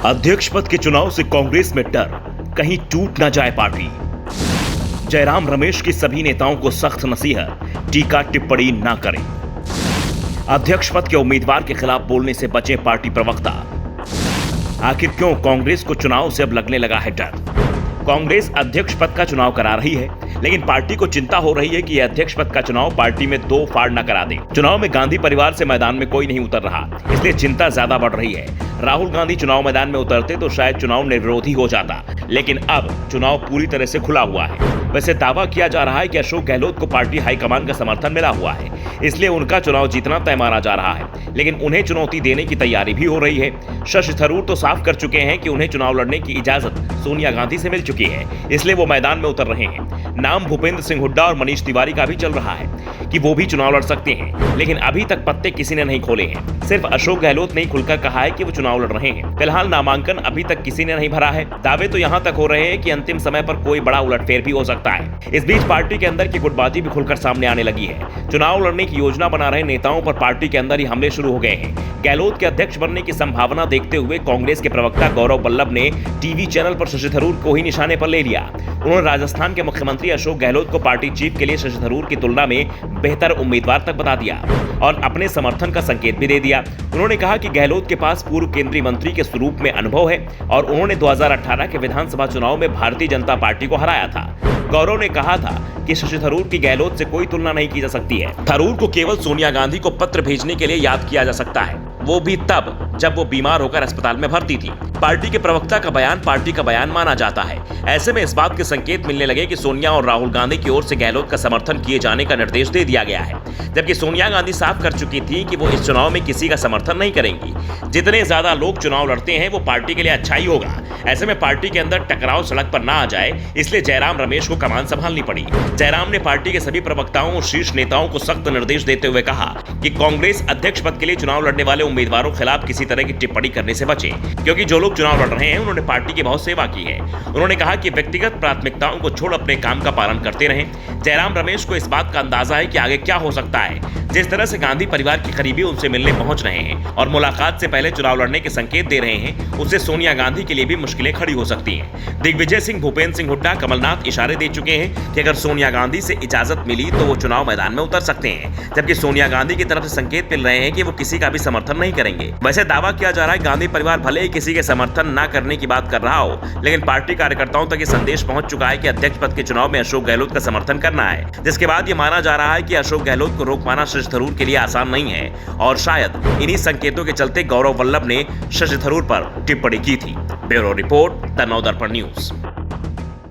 अध्यक्ष पद के चुनाव से कांग्रेस में डर, कहीं टूट न जाए पार्टी। जयराम रमेश की सभी नेताओं को सख्त नसीहत, टीका टिप्पणी न करें। अध्यक्ष पद के उम्मीदवार के खिलाफ बोलने से बचे पार्टी प्रवक्ता। आखिर क्यों कांग्रेस को चुनाव से अब लगने लगा है डर? कांग्रेस अध्यक्ष पद का चुनाव करा रही है, लेकिन पार्टी को चिंता हो रही है कि यह अध्यक्ष पद का चुनाव पार्टी में दो फाड़ न करा दे। चुनाव में गांधी परिवार से मैदान में कोई नहीं उतर रहा, इसलिए चिंता ज्यादा बढ़ रही है। राहुल गांधी चुनाव मैदान में उतरते तो शायद चुनाव निर्विरोधी हो जाता, लेकिन अब चुनाव पूरी तरह से खुला हुआ है। वैसे दावा किया जा रहा है कि अशोक गहलोत को पार्टी हाईकमान का समर्थन मिला हुआ है, इसलिए उनका चुनाव जीतना तय माना जा रहा है, लेकिन उन्हें चुनौती देने की तैयारी भी हो रही है। शशि थरूर तो साफ कर चुके हैं कि उन्हें चुनाव लड़ने की इजाजत सोनिया गांधी से मिल चुकी है, इसलिए वो मैदान में उतर रहे हैं। नाम भूपेंद्र सिंह हुड्डा और मनीष तिवारी का भी चल रहा है कि वो भी चुनाव लड़ सकते हैं, लेकिन अभी तक पत्ते किसी ने नहीं खोले हैं। सिर्फ अशोक गहलोत ने खुलकर कहा है कि वो चुनाव लड़ रहे हैं। फिलहाल नामांकन अभी तक किसी ने नहीं भरा है। दावे तो यहाँ तक हो रहे हैं कि अंतिम समय पर कोई बड़ा उलटफेर भी हो सकता है। इस बीच पार्टी के अंदर की गुटबाजी भी खुलकर सामने आने लगी है। चुनाव लड़ने की योजना बना रहे नेताओं पर पार्टी के अंदर ही हमले शुरू हो गए हैं। गहलोत के अध्यक्ष बनने की संभावना देखते हुए कांग्रेस के प्रवक्ता गौरव वल्लभ ने टीवी चैनल पर शशि थरूर को ही निशाने पर ले लिया। उन्होंने राजस्थान के मुख्यमंत्री अशोक गहलोत को पार्टी चीफ के लिए शशि थरूर की तुलना में बेहतर उम्मीदवार तक बता दिया और अपने समर्थन का संकेत भी दे दिया। उन्होंने कहा कि गहलोत के पास पूर्व केंद्रीय मंत्री के स्वरूप में अनुभव है और उन्होंने 2018 के विधानसभा चुनाव में भारतीय जनता पार्टी को हराया था। गौरव ने कहा था कि शशि थरूर की गहलोत से कोई तुलना नहीं की जा सकती है। थरूर को केवल सोनिया गांधी को पत्र भेजने के लिए याद किया जा सकता है, वो भी तब जब वो बीमार होकर अस्पताल में भर्ती थी। पार्टी के प्रवक्ता का बयान पार्टी का बयान माना जाता है। ऐसे में इस बात के संकेत मिलने लगे कि सोनिया और राहुल गांधी की ओर से गहलोत का समर्थन किए जाने का निर्देश दे दिया गया है, जबकि सोनिया गांधी साफ कर चुकी थी कि वो इस चुनाव में किसी का समर्थन नहीं करेंगी। जितने ज्यादा लोग चुनाव लड़ते हैं वो पार्टी के लिए अच्छा ही होगा। ऐसे में पार्टी के अंदर टकराव सड़क पर ना आ जाए, इसलिए जयराम रमेश को कमान संभालनी पड़ी। जयराम ने पार्टी के सभी प्रवक्ताओं और शीर्ष नेताओं को सख्त निर्देश देते हुए कहा कि कांग्रेस अध्यक्ष पद के लिए चुनाव लड़ने वाले उम्मीदवारों के खिलाफ किसी तरह की टिप्पणी करने से बचे, क्योंकि जो लोग चुनाव लड़ रहे हैं उन्होंने पार्टी की बहुत सेवा की है। उन्होंने कहा कि व्यक्तिगत प्राथमिकताओं को छोड़ अपने काम का पालन करते रहें। जयराम रमेश को इस बात का अंदाजा है कि आगे क्या हो सकता है। जिस तरह से गांधी परिवार के करीबी उनसे मिलने पहुंच रहे हैं और मुलाकात से पहले चुनाव लड़ने के संकेत दे रहे हैं, उससे सोनिया गांधी के लिए भी मुश्किलें खड़ी हो सकती हैं। दिग्विजय सिंह, भूपेंद्र सिंह हुड्डा, कमलनाथ इशारे दे चुके हैं कि अगर सोनिया गांधी से इजाजत मिली तो वो चुनाव मैदान में उतर सकते हैं, जबकि सोनिया गांधी की तरफ से संकेत मिल रहे हैं कि वो किसी का भी समर्थन नहीं करेंगे। वैसे दावा किया जा रहा है गांधी परिवार भले ही किसी के समर्थन न करने की बात कर रहा हो, लेकिन पार्टी कार्यकर्ताओं तक ये संदेश पहुंच चुका है कि अध्यक्ष पद के चुनाव में अशोक गहलोत का समर्थन करना है, जिसके बाद ये माना जा रहा है कि अशोक गहलोत को रोक पाना शशि थरूर के लिए आसान नहीं है और शायद इन्हीं संकेतों के चलते गौरव वल्लभ ने शशि थरूर पर टिप्पणी की थी। Bureau report, the Navdarpan news.